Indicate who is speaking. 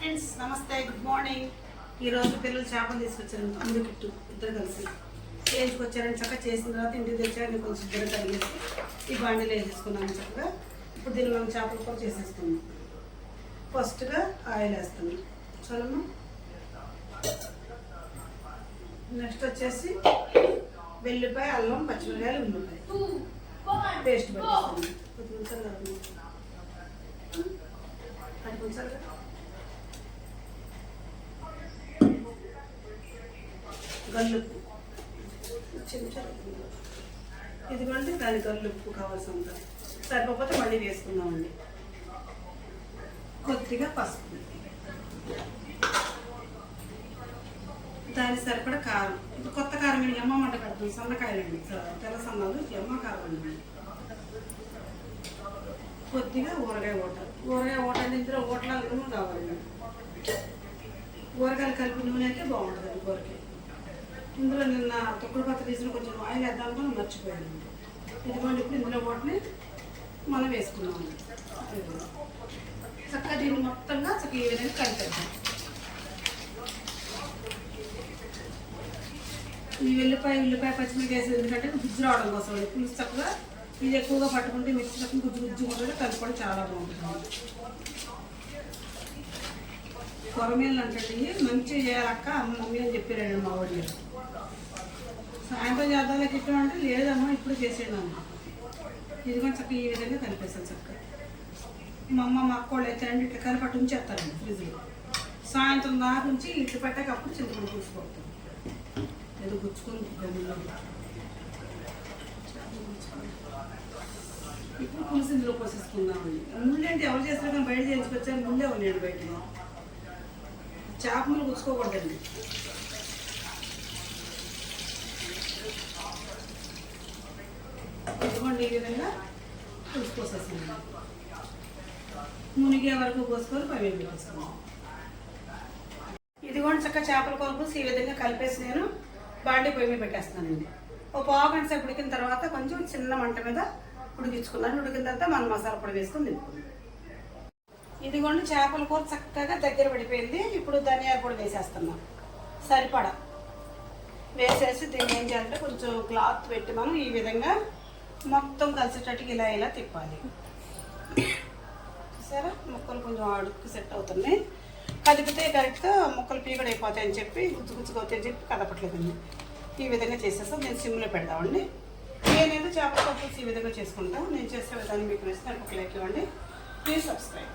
Speaker 1: Friends నమస్తే, good morning. ఈరోజు పిల్లలు చేపలు తీసుకొచ్చారు. తమ్ముడు కిట్టు ఇద్దరు కలిసి వేయించుకొచ్చారని చక్కగా చేసిన తర్వాత ఇంటికి తెచ్చారని కొంచెం గిర తగిలేసి ఈ బాండీలో వేసేసుకున్నాను చక్కగా. ఇప్పుడు దీన్ని మనం చేపల కూర చేసేసుకున్నాం. ఫస్ట్గా ఆయిల్ వేస్తాను చాలమ్మా. నెక్స్ట్ వచ్చేసి వెల్లిపాయ, అల్లం, పచ్చిమిరకాయలు, ఉల్లిపాయ పేస్ట్ పెట్టేస్తాను. గల్లుప్పు ఇదిగోండి, దాని గల్లుప్పు కావాల్సినంత. సరిపోతే మళ్ళీ వేసుకుందామండి. కొద్దిగా పసుపు, దాని సరిపడా కారం. ఇది కొత్త కారం అండి, ఎమ్మ మంట కడతాం. సన్నకాయలండి, తెల్ల సన్నాలు, ఎమ్మ కారం అండి. కొద్దిగా ఊరగాయ ఓట అంటే ఇందులో ఓటలాగా నూనె కావాలండి. ఊరగాయలు కలిపి నూనె అయితే బాగుంటుంది కూరకి. ఇందులో నిన్న తొక్కుడు పత్ర తీసిన కొంచెం ఆయిల్ వేద్దామని మర్చిపోయాను. ఇదిగోండి, ఇప్పుడు ఇందులో ఓటని మనం వేసుకున్నాము. చక్కగా దీన్ని మొత్తంగా చక్కగా ఈ విధంగా కలిపేద్దాం. ఈ ఉల్లిపాయ పచ్చిమిరకాయ వేసేది ఎందుకంటే గుజ్జు రావడం కోసం. పులుసు చక్కగా ఇది ఎక్కువగా పట్టుకుంటే మిక్సీ చక్కగా గుజ్జు ఉంటుంది, కలుపుకోవడం చాలా బాగుంటుంది. కొరమేళ్ళు అంటే మంచిగా చేయాలక్క మమ్మీ అని చెప్పారండి మా వాడి. సాయంత్రం చేద్దాం కిట్టం అంటే లేదమ్మా ఇప్పుడు చేసేయడం. ఇది కూడా చక్కగా ఈ విధంగా కలిపేస్తాను చక్కగా. మా అక్క వాళ్ళు అయితే అండి ఇట్లా కలిపట్టు ఉంచేస్తారండి ఫ్రిడ్జ్లో. సాయంత్రం దాకా నుంచి ఇట్లు పెట్టాక అప్పుడు చింతపండు పూసుకోవద్దు. ఏదో గుచ్చుకొని గదిలో ఇప్పుడు పులుసు ఇందులో పోసేసుకుందామండి. ముందేంటి ఎవరు చేస్తారు కానీ బయట చేయించుకొచ్చారు, ముందే ఉన్నాడు బయటలో. చేపలు గుచ్చుకోకూడదండి. ఇదిగోండి, ఈ విధంగా పులుసు పోసేస్తున్నాం. మునిగే వరకు పోసుకొని పైన పెట్టేసుకున్నాం. ఇదిగోండి చక్కగా చేపల కూర పులుసు ఈ విధంగా కలిపేసి నేను బాండీ పొయ్యి మీద పెట్టేస్తున్నానండి. ఒక పావు గంట సేపు ఉడికిన తర్వాత కొంచెం చిన్న మంట మీద ఉడికించుకున్నాను. ఉడికిన తర్వాత మనం మసాలా పొడి వేసుకొని తింటున్నాం. ఇదిగోండి చేపల కూర చక్కగా దగ్గర పడిపోయింది. ఇప్పుడు ధనియాల పొడి వేసేస్తున్నాం సరిపడా. వేసేసి దీన్ని ఏం చేయాలంటే కొంచెం క్లాత్ పెట్టి మనం ఈ విధంగా మొత్తం కలిసేటట్టుగా ఇలా తిప్పాలి. సరే, ముక్కలు కొంచెం అడుక్కి సెట్ అవుతున్నాయి. కదిపితే కరెక్ట్గా ముక్కలు పీకడ అయిపోతాయని చెప్పి గుచ్చుకొస్తాయని చెప్పి కదపట్లేదండి. ఈ విధంగా చేసేస్తాం. నేను సిమ్లో పెడదామండి. నేనైతే చేపల కూర ఈ విధంగా చేసుకుంటాను. నేను చేసే విధానం మీకు నచ్చితే ఒక లైక్ ఇవ్వండి. Please subscribe.